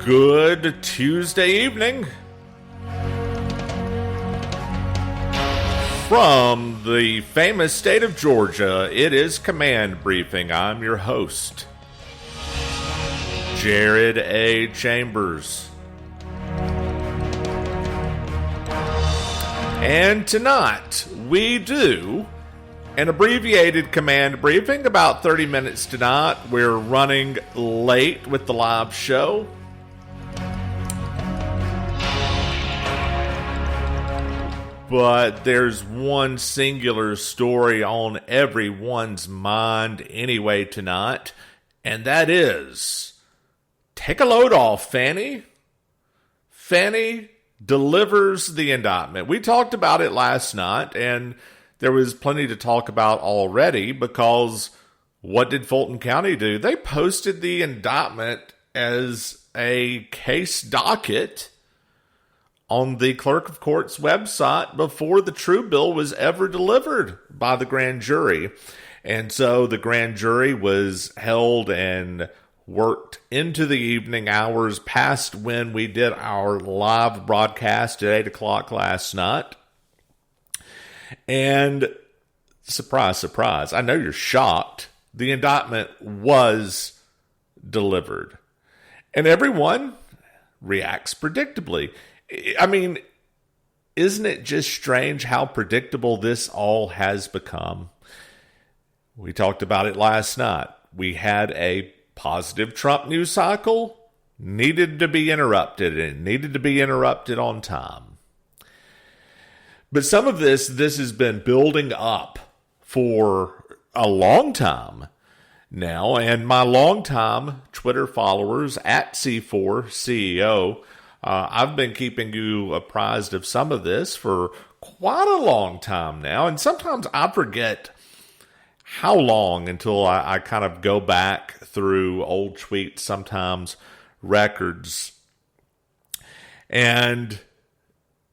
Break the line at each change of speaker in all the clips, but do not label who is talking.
Good Tuesday evening from the famous state of Georgia. It is Command Briefing. I'm your host, Jared A. Chambers. And tonight we do an abbreviated command briefing, about 30 minutes tonight. We're running late with the live show. But there's one singular story on everyone's mind anyway tonight, and that is, take a load off, Fani. Fani delivers the indictment. We talked about it last night, and there was plenty to talk about already, because what did Fulton County do? They posted the indictment as a case docket on the clerk of court's website before the true bill was ever delivered by the grand jury. And so the grand jury was held and worked into the evening hours past when we did our live broadcast at 8 o'clock last night. And surprise, surprise, I know you're shocked. The indictment was delivered. And everyone reacts predictably. I mean, isn't it just strange how predictable this all has become? We talked about it last night. We had a positive Trump news cycle, needed to be interrupted, and needed to be interrupted on time. But some of this has been building up for a long time now, and my longtime Twitter followers at C4CEO, I've been keeping you apprised of some of this for quite a long time now, and sometimes I forget how long until I kind of go back through old tweets, sometimes records. And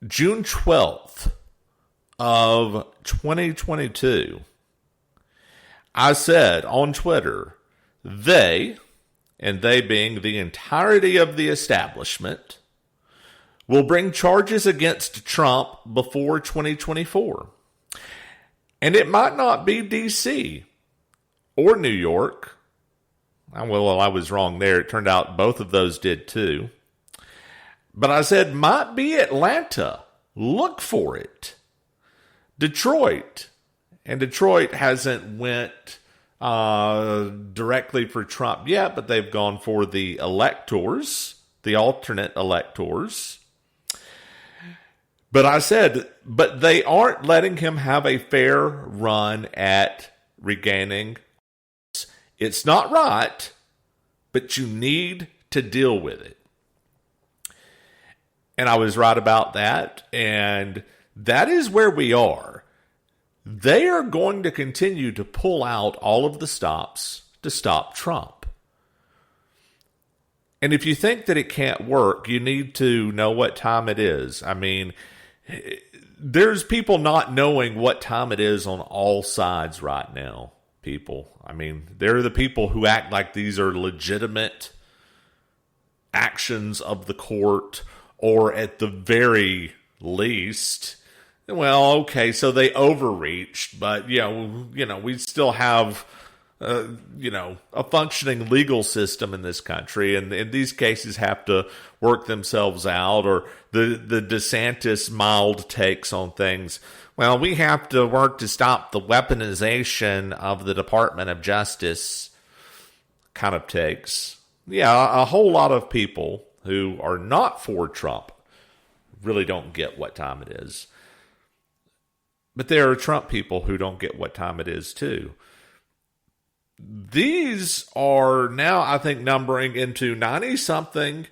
June 12th of 2022, I said on Twitter, they, and they being the entirety of the establishment, will bring charges against Trump before 2024. And it might not be D.C. or New York. Well, I was wrong there. It turned out both of those did too. But I said, might be Atlanta. Look for it. Detroit. And Detroit hasn't went directly for Trump yet, but they've gone for the electors, the alternate electors. But I said, but they aren't letting him have a fair run at regaining. It's not right, but you need to deal with it. And I was right about that, and that is where we are. They are going to continue to pull out all of the stops to stop Trump. And if you think that it can't work, you need to know what time it is. I mean, there's people not knowing what time it is on all sides right now, people. I mean, they're the people who act like these are legitimate actions of the court, or at the very least, well, okay, so they overreached, but, you know, we still have, a functioning legal system in this country, and these cases have to work themselves out, or the DeSantis mild takes on things. Well, we have to work to stop the weaponization of the Department of Justice kind of takes. Yeah, a whole lot of people who are not for Trump really don't get what time it is. But there are Trump people who don't get what time it is too. These are now, I think, numbering into 90-something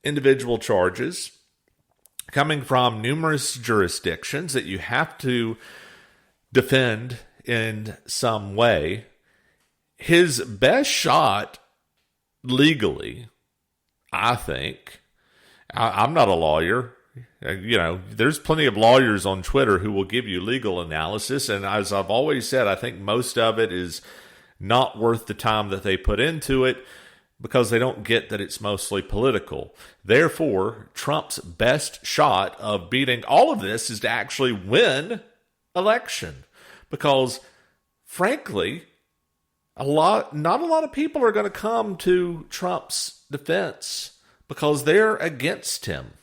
individual charges coming from numerous jurisdictions that you have to defend in some way. His best shot legally, I think, I'm not a lawyer. There's plenty of lawyers on Twitter who will give you legal analysis, and as I've always said, I think most of it is not worth the time that they put into it. because they don't get that it's mostly political. Therefore, Trump's best shot of beating all of this is to actually win election. Because, frankly, not a lot of people are going to come to Trump's defense because they're against him.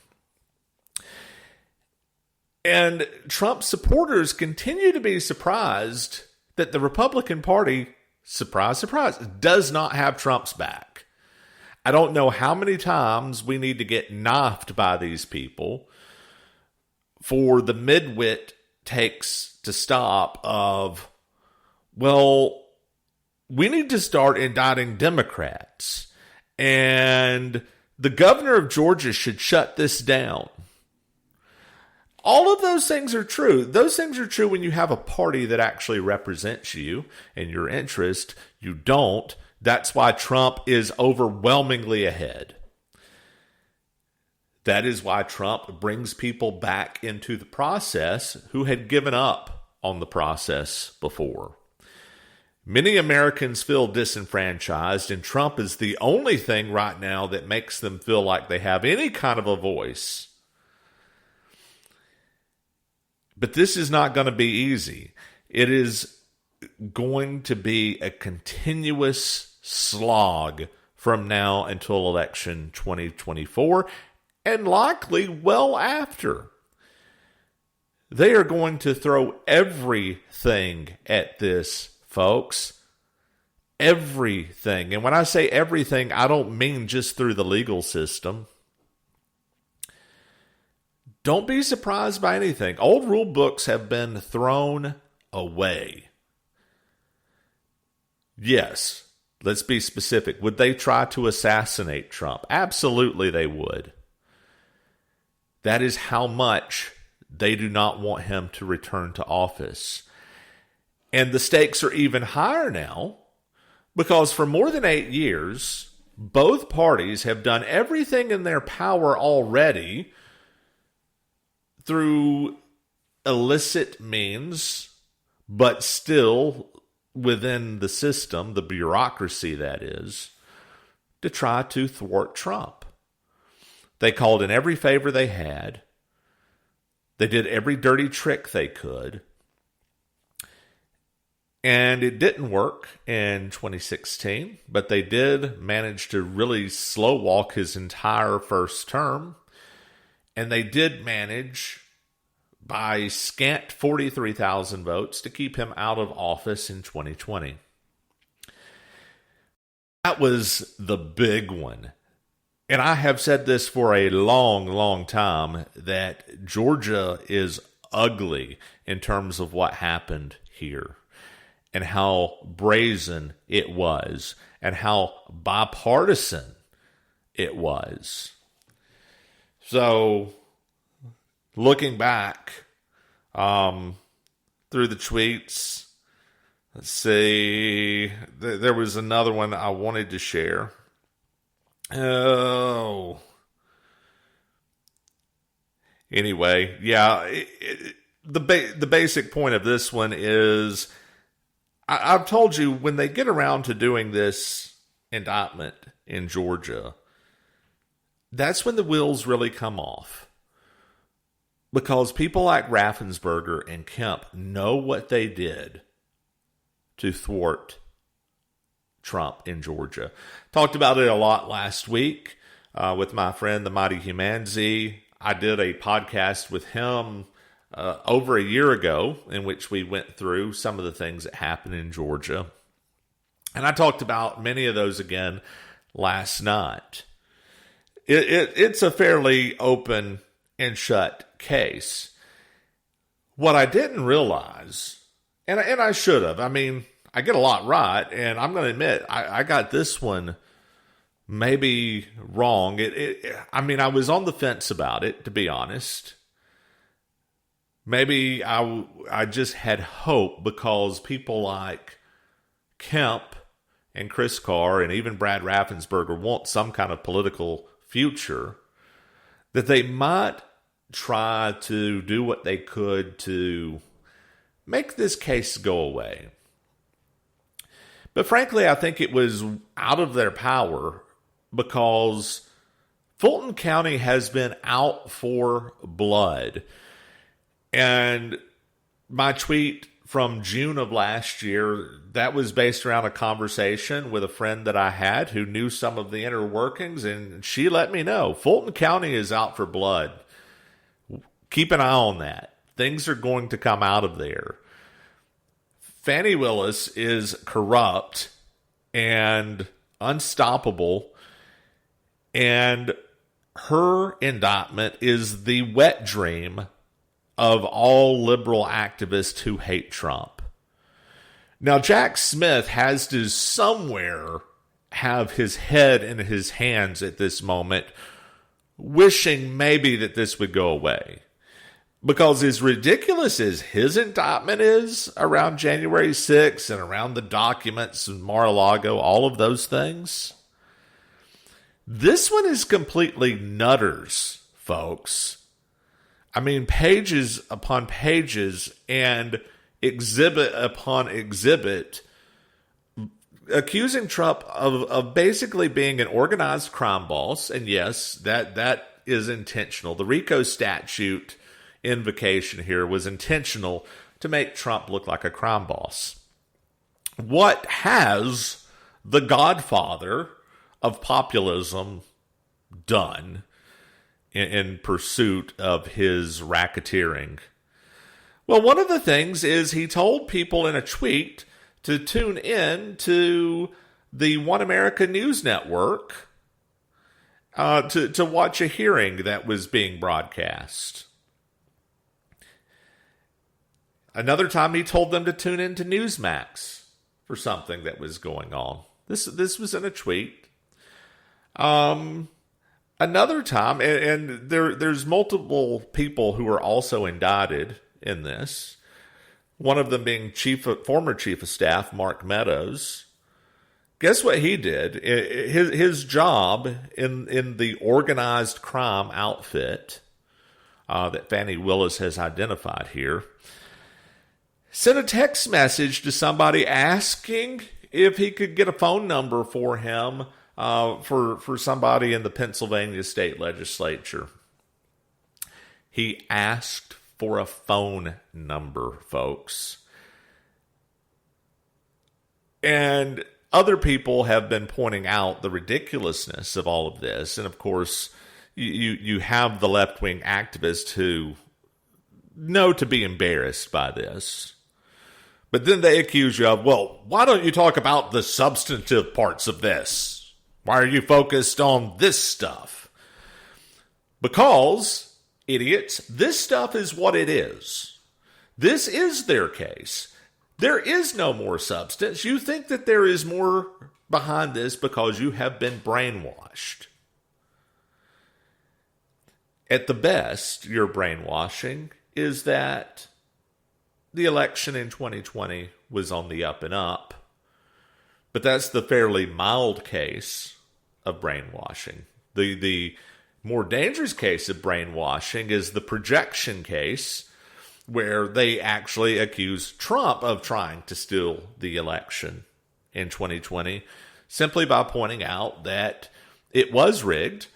And Trump supporters continue to be surprised that the Republican Party, surprise, surprise, does not have Trump's back. I don't know how many times we need to get knifed by these people for the midwit takes to stop of, well, we need to start indicting Democrats, and the governor of Georgia should shut this down. All of those things are true. Those things are true when you have a party that actually represents you and your interest. You don't. That's why Trump is overwhelmingly ahead. That is why Trump brings people back into the process who had given up on the process before. Many Americans feel disenfranchised, and Trump is the only thing right now that makes them feel like they have any kind of a voice. But this is not going to be easy. It is going to be a continuous slog from now until election 2024, and likely well after. They are going to throw everything at this, folks. Everything. And when I say everything, I don't mean just through the legal system. Don't be surprised by anything. Old rule books have been thrown away. Yes, let's be specific. Would they try to assassinate Trump? Absolutely they would. That is how much they do not want him to return to office. And the stakes are even higher now because for more than 8 years, both parties have done everything in their power already through illicit means, but still within the system, the bureaucracy that is, to try to thwart Trump. They called in every favor they had. They did every dirty trick they could. And it didn't work in 2016, but they did manage to really slow walk his entire first term. And they did manage, by scant 43,000 votes, to keep him out of office in 2020. That was the big one. And I have said this for a long, long time, that Georgia is ugly in terms of what happened here and how brazen it was and how bipartisan it was. So, looking back through the tweets, let's see, there was another one I wanted to share. Oh. Anyway, yeah, the basic point of this one is, I've told you, when they get around to doing this indictment in Georgia, that's when the wheels really come off. Because people like Raffensperger and Kemp know what they did to thwart Trump in Georgia. Talked about it a lot last week with my friend, the Mighty Humanzi. I did a podcast with him over a year ago in which we went through some of the things that happened in Georgia. And I talked about many of those again last night. It's a fairly open and shut case. What I didn't realize, and I should have, I mean, I get a lot right, and I'm going to admit, I got this one maybe wrong. I mean, I was on the fence about it, to be honest. Maybe I just had hope because people like Kemp and Chris Carr and even Brad Raffensperger want some kind of political future, that they might try to do what they could to make this case go away. But frankly, I think it was out of their power because Fulton County has been out for blood. And my tweet from June of last year, that was based around a conversation with a friend that I had who knew some of the inner workings, and she let me know Fulton County is out for blood. Keep an eye on that. Things are going to come out of there. Fani Willis is corrupt and unstoppable, and her indictment is the wet dream of all liberal activists who hate Trump. Now, Jack Smith has to somewhere have his head in his hands at this moment, wishing maybe that this would go away. Because as ridiculous as his indictment is around January 6th and around the documents and Mar-a-Lago, all of those things, this one is completely nutters, folks. I mean, pages upon pages and exhibit upon exhibit accusing Trump of basically being an organized crime boss. And yes, that is intentional. The RICO statute invocation here was intentional to make Trump look like a crime boss. What has the godfather of populism done in pursuit of his racketeering? Well, one of the things is he told people in a tweet to tune in to the One America News Network to watch a hearing that was being broadcast. Another time he told them to tune in to Newsmax for something that was going on. This was in a tweet. Another time, and there's multiple people who are also indicted in this. One of them being former chief of staff Mark Meadows. Guess what he did? His job in the organized crime outfit that Fani Willis has identified here, sent a text message to somebody asking if he could get a phone number for him for somebody in the Pennsylvania state legislature. He asked for a phone number, folks. And other people have been pointing out the ridiculousness of all of this. And of course, you have the left-wing activists who know to be embarrassed by this. But then they accuse you of, well, why don't you talk about the substantive parts of this? Why are you focused on this stuff? Because, idiots, this stuff is what it is. This is their case. There is no more substance. You think that there is more behind this because you have been brainwashed. At the best, your brainwashing is that the election in 2020 was on the up and up. But that's the fairly mild case of brainwashing. The more dangerous case of brainwashing is the projection case, where they actually accuse Trump of trying to steal the election in 2020 simply by pointing out that it was rigged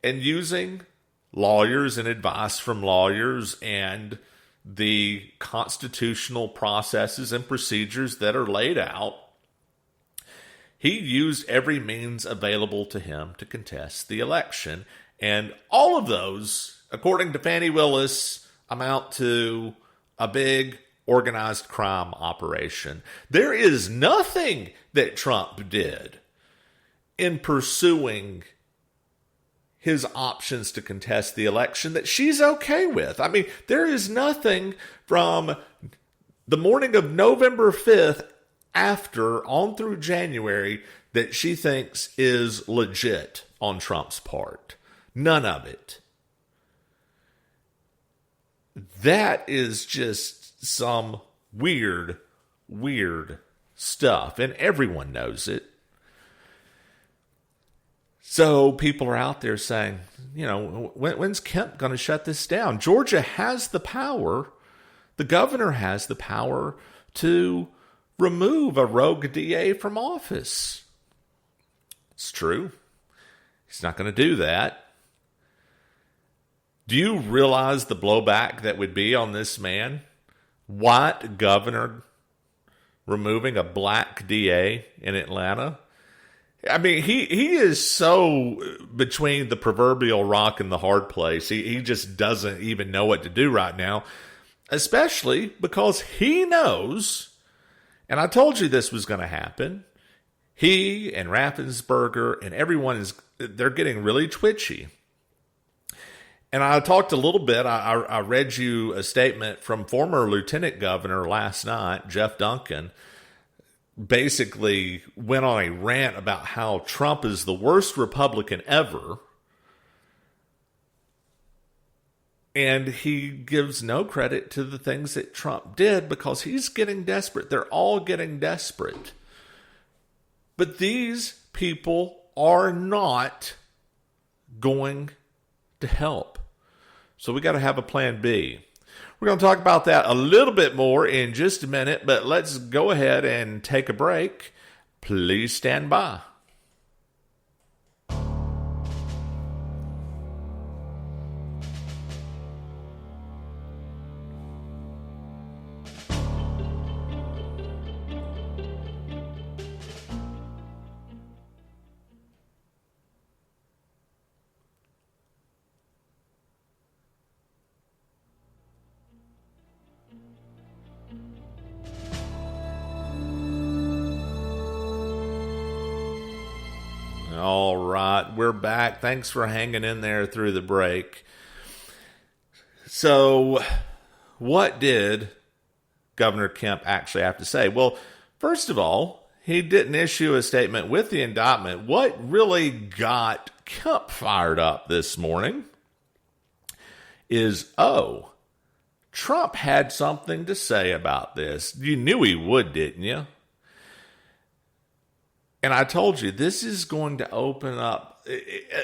and using lawyers and advice from lawyers and the constitutional processes and procedures that are laid out. He used every means available to him to contest the election. And all of those, according to Fani Willis, amount to a big organized crime operation. There is nothing that Trump did in pursuing his options to contest the election that she's okay with. I mean, there is nothing from the morning of November 5th after on through January that she thinks is legit on Trump's part. None of it. That is just some weird stuff, and everyone knows it. So people are out there saying, you know, when's Kemp going to shut this down? Georgia has the power. The governor has the power to remove a rogue DA from office. It's true. He's not going to do that. Do you realize the blowback that would be on this man? White governor removing a black DA in Atlanta? I mean, he is so between the proverbial rock and the hard place. He just doesn't even know what to do right now, especially because he knows, and I told you this was going to happen, he and Raffensperger and everyone they're getting really twitchy. And I talked a little bit, I read you a statement from former Lieutenant Governor last night, Jeff Duncan, basically went on a rant about how Trump is the worst Republican ever. And he gives no credit to the things that Trump did because he's getting desperate. They're all getting desperate. But these people are not going to help. So we got to have a plan B. We're going to talk about that a little bit more in just a minute, but let's go ahead and take a break. Please stand by. All right, we're back. Thanks for hanging in there through the break. So, what did Governor Kemp actually have to say? Well, first of all, he didn't issue a statement with the indictment. What really got Kemp fired up this morning is, Trump had something to say about this. You knew he would, didn't you? And I told you, this is going to open up,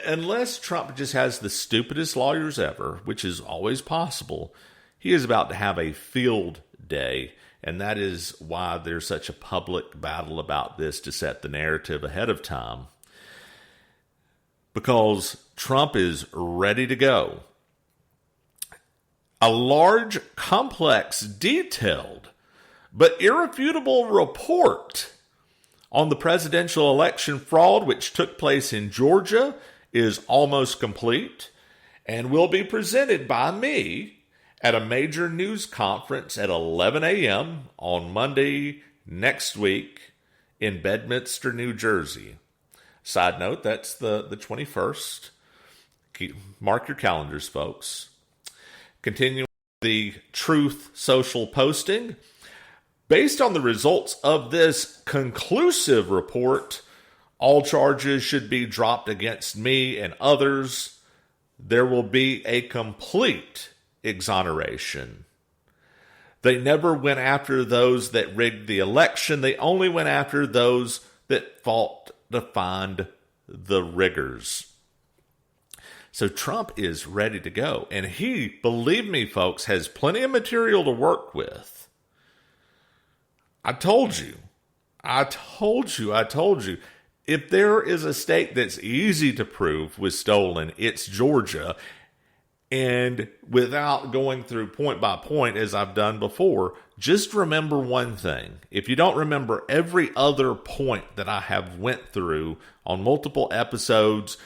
unless Trump just has the stupidest lawyers ever, which is always possible, he is about to have a field day. And that is why there's such a public battle about this to set the narrative ahead of time. Because Trump is ready to go. A large, complex, detailed, but irrefutable report on the presidential election fraud, which took place in Georgia, is almost complete and will be presented by me at a major news conference at 11 a.m. on Monday next week in Bedminster, New Jersey. Side note, that's the 21st. Mark your calendars, folks. Continuing the Truth Social posting. Based on the results of this conclusive report, all charges should be dropped against me and others. There will be a complete exoneration. They never went after those that rigged the election. They only went after those that fought to find the riggers. So Trump is ready to go. And he, believe me, folks, has plenty of material to work with. I told you. If there is a state that's easy to prove was stolen, it's Georgia. And without going through point by point, as I've done before, just remember one thing. If you don't remember every other point that I have went through on multiple episodes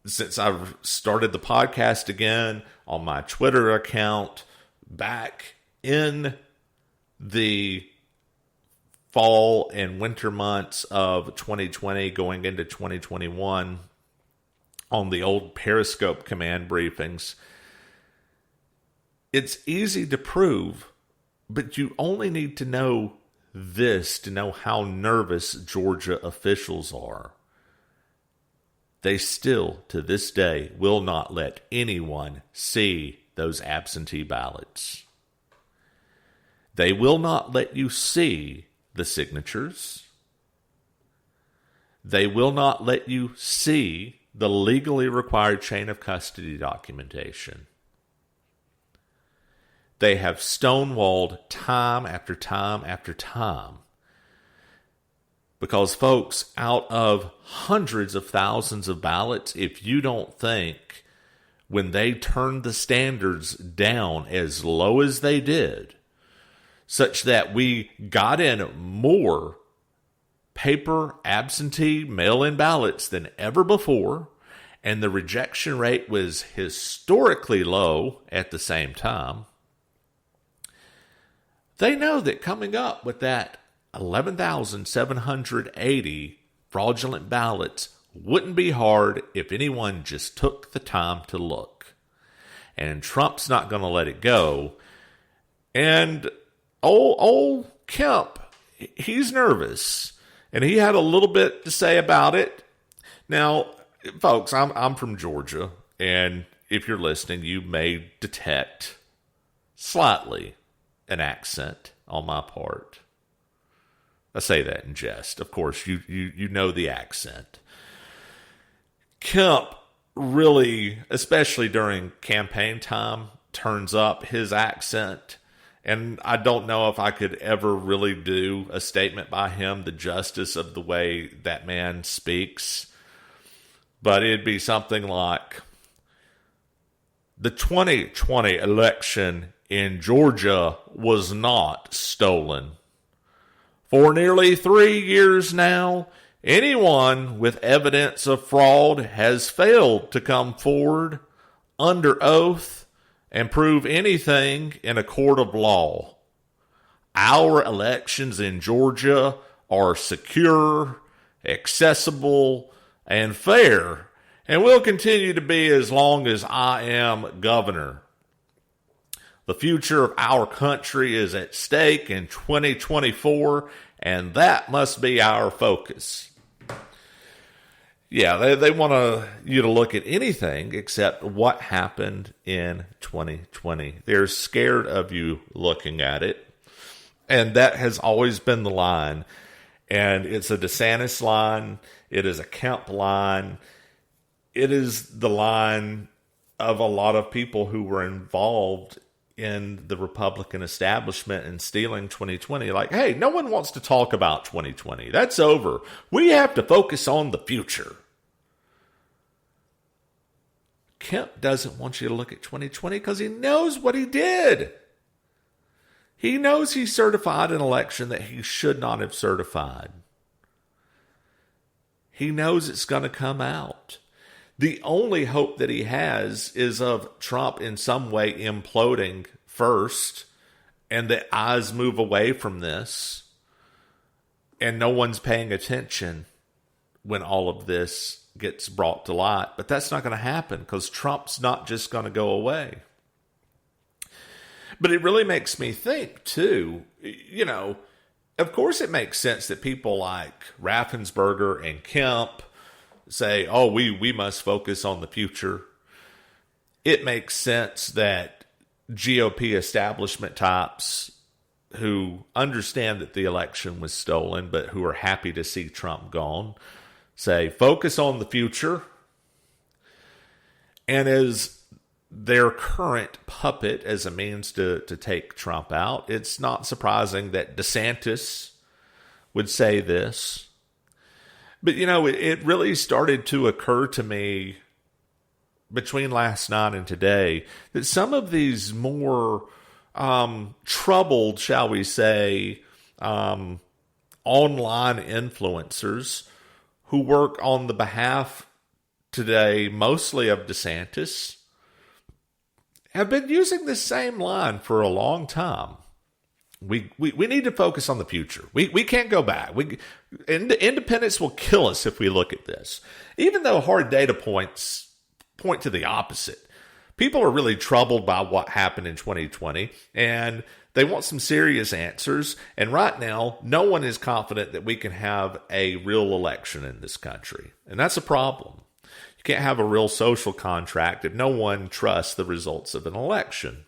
since I've started the podcast again, on my Twitter account, back in the fall and winter months of 2020 going into 2021 on the old Periscope command briefings. It's easy to prove, but you only need to know this to know how nervous Georgia officials are. They still, to this day, will not let anyone see those absentee ballots. They will not let you see the signatures. They will not let you see the legally required chain of custody documentation. They have stonewalled time after time after time Because, folks, out of hundreds of thousands of ballots, if you don't think when they turned the standards down as low as they did, such that we got in more paper absentee mail-in ballots than ever before, and the rejection rate was historically low at the same time, they know that coming up with that 11,780 fraudulent ballots wouldn't be hard if anyone just took the time to look. And Trump's not going to let it go. And old Kemp, he's nervous. And he had a little bit to say about it. Now, folks, I'm from Georgia. And if you're listening, you may detect slightly an accent on my part. I say that in jest. Of course, you know the accent. Kemp really, especially during campaign time, turns up his accent. And I don't know if I could ever really do a statement by him the justice of the way that man speaks. But it'd be something like, the 2020 election in Georgia was not stolen. For nearly 3 years now, anyone with evidence of fraud has failed to come forward under oath and prove anything in a court of law. Our elections in Georgia are secure, accessible, and fair, and will continue to be as long as I am governor. The future of our country is at stake in 2024, and that must be our focus. Yeah, they want you to look at anything except what happened in 2020. They're scared of you looking at it, and that has always been the line. And it's a DeSantis line. It is a Kemp line. It is the line of a lot of people who were involved in the Republican establishment and stealing 2020. Like, hey, no one wants to talk about 2020. That's over. We have to focus on the future. Kemp doesn't want you to look at 2020 because he knows what he did. He knows he certified an election that he should not have certified. He knows it's going to come out. The only hope that he has is of Trump in some way imploding first, and that eyes move away from this, and no one's paying attention when all of this gets brought to light. But that's not going to happen because Trump's not just going to go away. But it really makes me think, too, of course it makes sense that people like Raffensperger and Kemp say, oh, we must focus on the future. It makes sense that GOP establishment types who understand that the election was stolen, but who are happy to see Trump gone, say, focus on the future. And as their current puppet as a means to take Trump out, it's not surprising that DeSantis would say this. But, it really started to occur to me between last night and today that some of these more troubled, shall we say, online influencers who work on the behalf today mostly of DeSantis have been using the same line for a long time. We need to focus on the future. We can't go back. Independence will kill us if we look at this. Even though hard data points point to the opposite. People are really troubled by what happened in 2020, and they want some serious answers. And right now, no one is confident that we can have a real election in this country. And that's a problem. You can't have a real social contract if no one trusts the results of an election.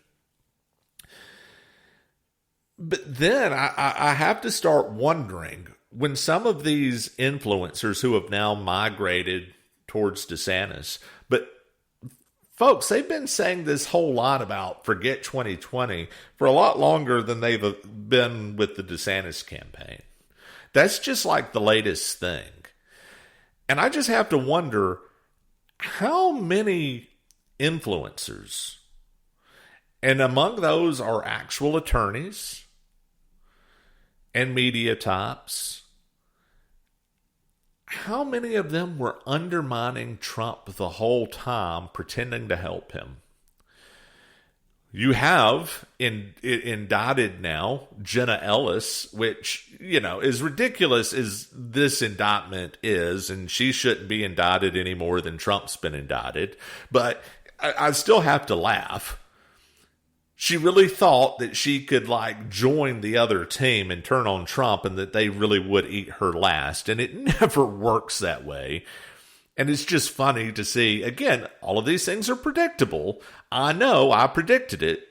But then I have to start wondering, when some of these influencers who have now migrated towards DeSantis, but folks, they've been saying this whole lot about forget 2020 for a lot longer than they've been with the DeSantis campaign. That's just like the latest thing. And I just have to wonder how many influencers, and among those are actual attorneys and media types, how many of them were undermining Trump the whole time, pretending to help him? You have indicted now Jenna Ellis, which, as ridiculous as this indictment is, and she shouldn't be indicted any more than Trump's been indicted, but I still have to laugh. She really thought that she could join the other team and turn on Trump and that they really would eat her last. And it never works that way. And it's just funny to see, again, all of these things are predictable. I know, I predicted it.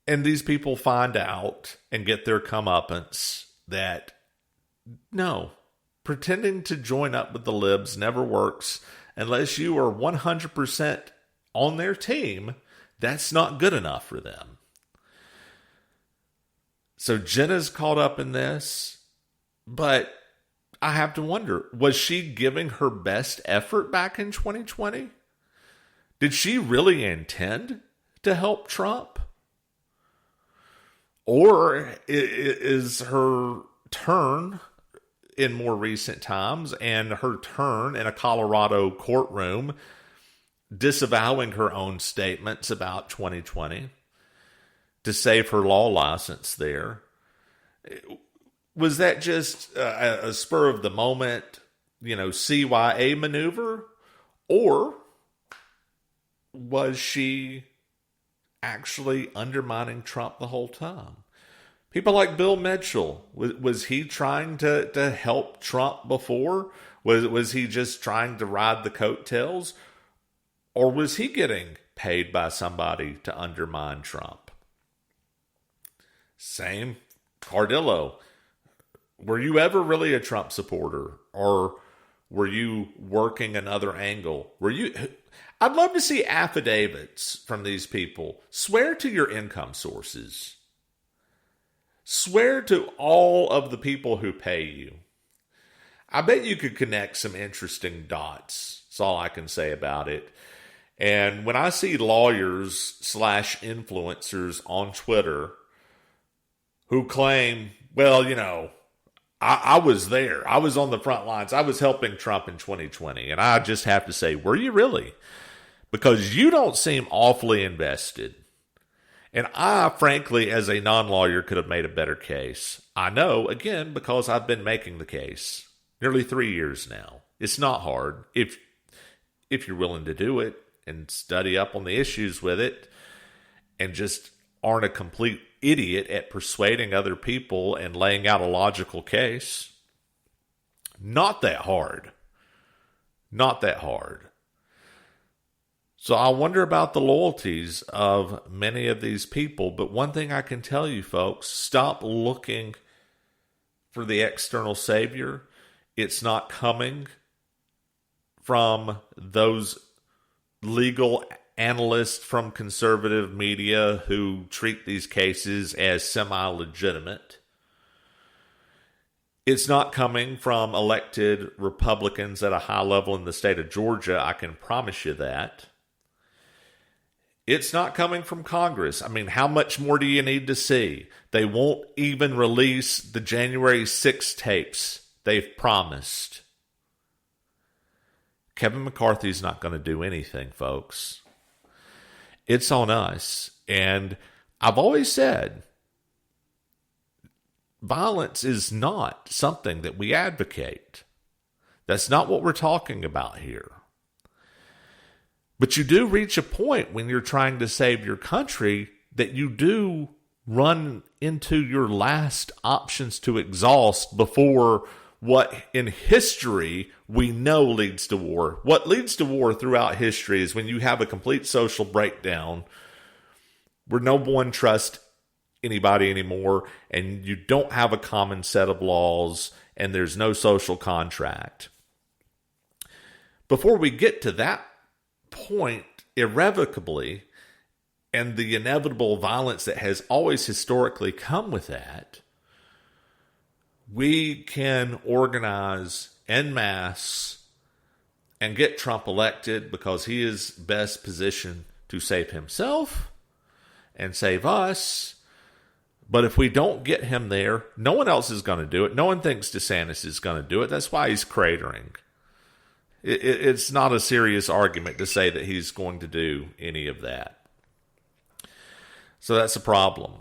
And these people find out and get their comeuppance that, no, pretending to join up with the libs never works unless you are 100% on their team. That's not good enough for them. So Jenna's caught up in this, but I have to wonder, was she giving her best effort back in 2020? Did she really intend to help Trump? Or is her turn in more recent times and her turn in a Colorado courtroom disavowing her own statements about 2020 to save her law license there? Was that just a spur of the moment, CYA maneuver? Or was she actually undermining Trump the whole time? People like Bill Mitchell, was he trying to help Trump before? Was he just trying to ride the coattails? Or was he getting paid by somebody to undermine Trump? Same Cardillo. Were you ever really a Trump supporter? Or were you working another angle? I'd love to see affidavits from these people. Swear to your income sources. Swear to all of the people who pay you. I bet you could connect some interesting dots. That's all I can say about it. And when I see lawyers/influencers on Twitter who claim, well, I was there. I was on the front lines. I was helping Trump in 2020. And I just have to say, were you really? Because you don't seem awfully invested. And I, frankly, as a non-lawyer, could have made a better case. I know, again, because I've been making the case nearly 3 years now. It's not hard if you're willing to do it and study up on the issues with it and just aren't a complete idiot at persuading other people and laying out a logical case. Not that hard. Not that hard. So I wonder about the loyalties of many of these people. But one thing I can tell you, folks, stop looking for the external savior. It's not coming from those legal analysts from conservative media who treat these cases as semi-legitimate. It's not coming from elected Republicans at a high level in the state of Georgia. I can promise you that. It's not coming from Congress. I mean, how much more do you need to see? They won't even release the January 6th tapes they've promised. Kevin McCarthy's not going to do anything, folks. It's on us. And I've always said, violence is not something that we advocate. That's not what we're talking about here. But you do reach a point when you're trying to save your country that you do run into your last options to exhaust before what in history we know leads to war. What leads to war throughout history is when you have a complete social breakdown where no one trusts anybody anymore and you don't have a common set of laws and there's no social contract. Before we get to that point, irrevocably, and the inevitable violence that has always historically come with that, we can organize en masse and get Trump elected because he is best positioned to save himself and save us. But if we don't get him there, no one else is going to do it. No one thinks DeSantis is going to do it. That's why he's cratering. It's not a serious argument to say that he's going to do any of that. So that's a problem.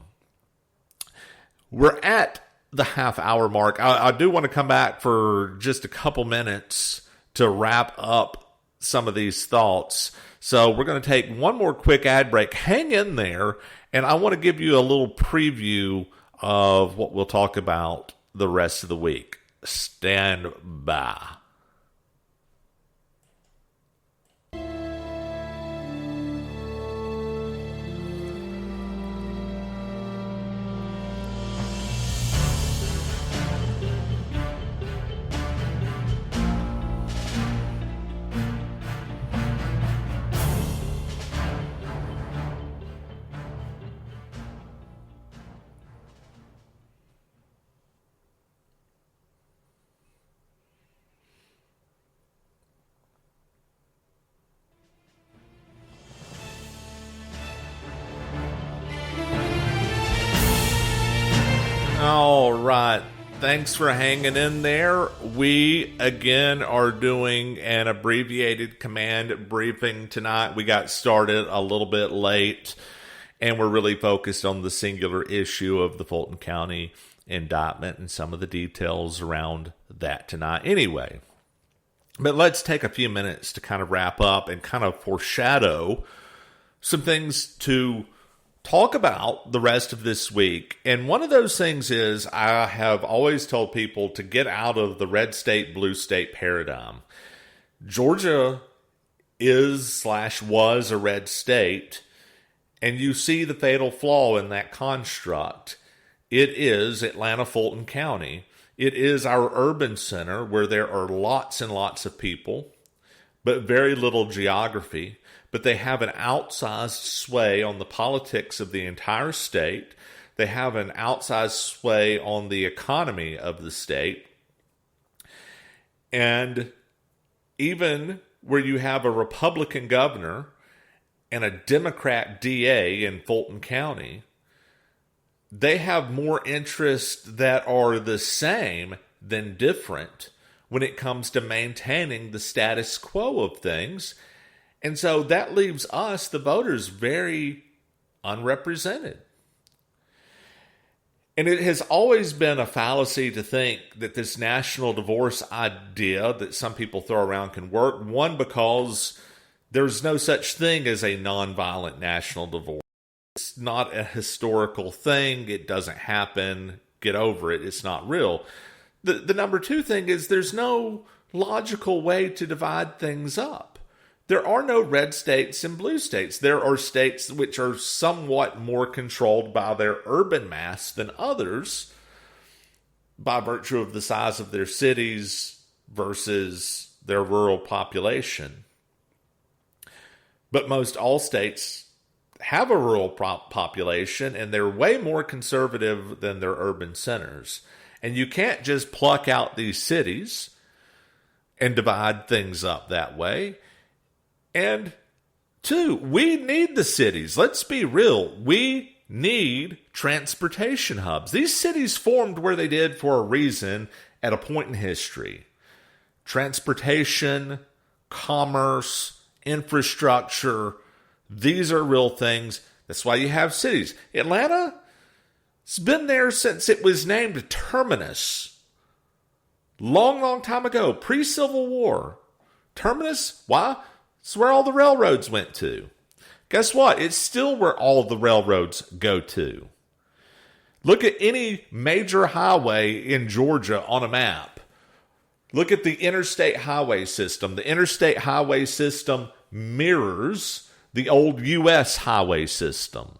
We're at the half-hour mark. I do want to come back for just a couple minutes to wrap up some of these thoughts. So we're going to take one more quick ad break. Hang in there, and I want to give you a little preview of what we'll talk about the rest of the week. Stand by. All right. Thanks for hanging in there. We, again, are doing an abbreviated command briefing tonight. We got started a little bit late, and we're really focused on the singular issue of the Fulton County indictment and some of the details around that tonight. Anyway, but let's take a few minutes to kind of wrap up and kind of foreshadow some things to talk about the rest of this week. And one of those things is I have always told people to get out of the red state, blue state paradigm. Georgia is/was a red state, and you see the fatal flaw in that construct. It is Atlanta, Fulton County. It is our urban center where there are lots and lots of people, but very little geography. But they have an outsized sway on the politics of the entire state. They have an outsized sway on the economy of the state. And even where you have a Republican governor and a Democrat DA in Fulton County, they have more interests that are the same than different when it comes to maintaining the status quo of things. And so that leaves us, the voters, very unrepresented. And it has always been a fallacy to think that this national divorce idea that some people throw around can work. One, because there's no such thing as a nonviolent national divorce. It's not a historical thing. It doesn't happen. Get over it. It's not real. The number two thing is there's no logical way to divide things up. There are no red states and blue states. There are states which are somewhat more controlled by their urban mass than others by virtue of the size of their cities versus their rural population. But most all states have a rural population, and they're way more conservative than their urban centers. And you can't just pluck out these cities and divide things up that way. And two, we need the cities. Let's be real. We need transportation hubs. These cities formed where they did for a reason at a point in history. Transportation, commerce, infrastructure, these are real things. That's why you have cities. Atlanta, it's been there since it was named Terminus. Long time ago, pre-Civil War. Terminus, why? It's where all the railroads went to. Guess what? It's still where all the railroads go to. Look at any major highway in Georgia on a map. Look at the interstate highway system. The interstate highway system mirrors the old U.S. highway system.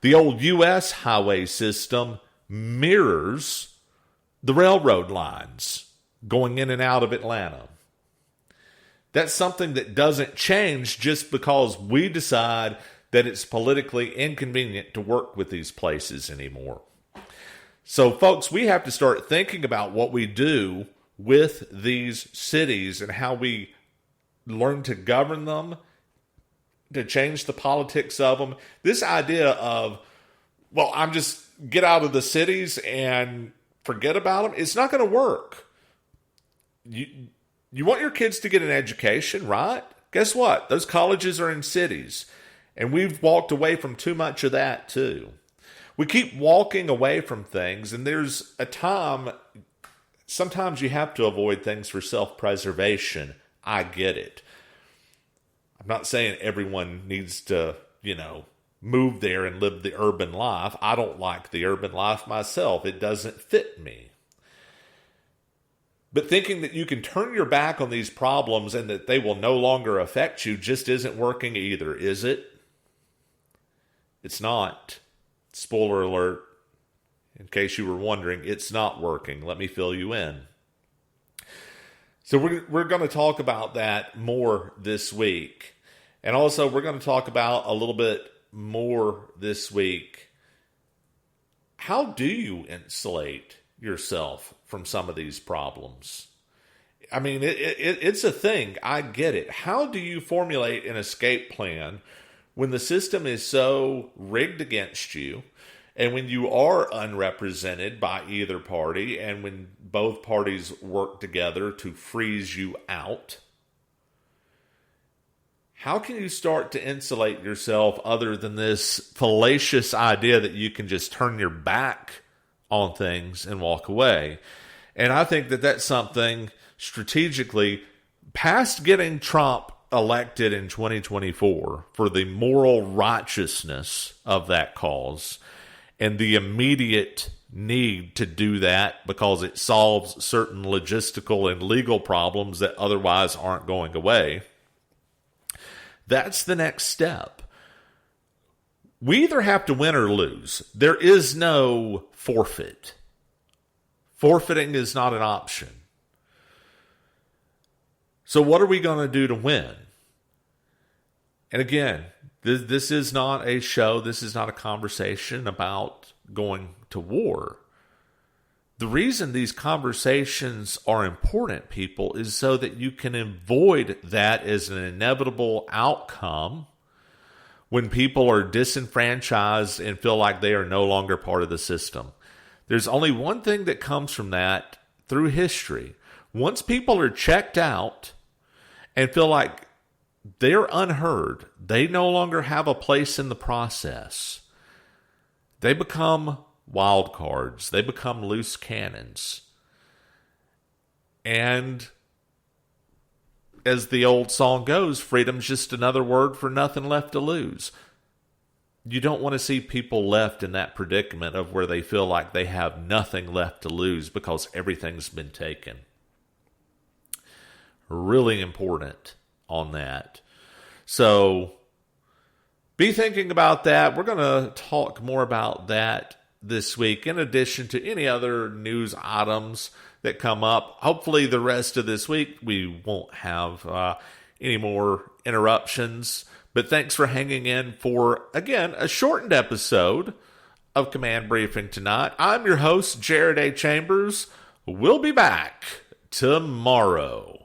The old U.S. highway system mirrors the railroad lines going in and out of Atlanta. That's something that doesn't change just because we decide that it's politically inconvenient to work with these places anymore. So, folks, we have to start thinking about what we do with these cities and how we learn to govern them, to change the politics of them. This idea of, well, I'm just get out of the cities and forget about them, it's not going to work. You want your kids to get an education, right? Guess what? Those colleges are in cities. And we've walked away from too much of that too. We keep walking away from things, and there's a time, sometimes you have to avoid things for self-preservation. I get it. I'm not saying everyone needs to, move there and live the urban life. I don't like the urban life myself. It doesn't fit me. But thinking that you can turn your back on these problems and that they will no longer affect you just isn't working either, is it? It's not. Spoiler alert. In case you were wondering, it's not working. Let me fill you in. So we're going to talk about that more this week. And also we're going to talk about a little bit more this week. How do you insulate yourself from some of these problems? I mean, it's a thing. I get it. How do you formulate an escape plan when the system is so rigged against you, and when you are unrepresented by either party, and when both parties work together to freeze you out? How can you start to insulate yourself other than this fallacious idea that you can just turn your back on things and walk away? And I think that that's something strategically, past getting Trump elected in 2024 for the moral righteousness of that cause and the immediate need to do that because it solves certain logistical and legal problems that otherwise aren't going away. That's the next step. We either have to win or lose. There is no forfeit. Forfeiting is not an option. So what are we going to do to win? And again, this is not a show. This is not a conversation about going to war. The reason these conversations are important, people, is so that you can avoid that as an inevitable outcome when people are disenfranchised and feel like they are no longer part of the system. There's only one thing that comes from that through history. Once people are checked out and feel like they're unheard, they no longer have a place in the process, they become wild cards. They become loose cannons. And as the old song goes, freedom's just another word for nothing left to lose. You don't want to see people left in that predicament of where they feel like they have nothing left to lose because everything's been taken. Really important on that. So be thinking about that. We're going to talk more about that this week, in addition to any other news items that come up. Hopefully the rest of this week we won't have any more interruptions. But thanks for hanging in for, again, a shortened episode of Command Briefing tonight. I'm your host, Jared A. Chambers. We'll be back tomorrow.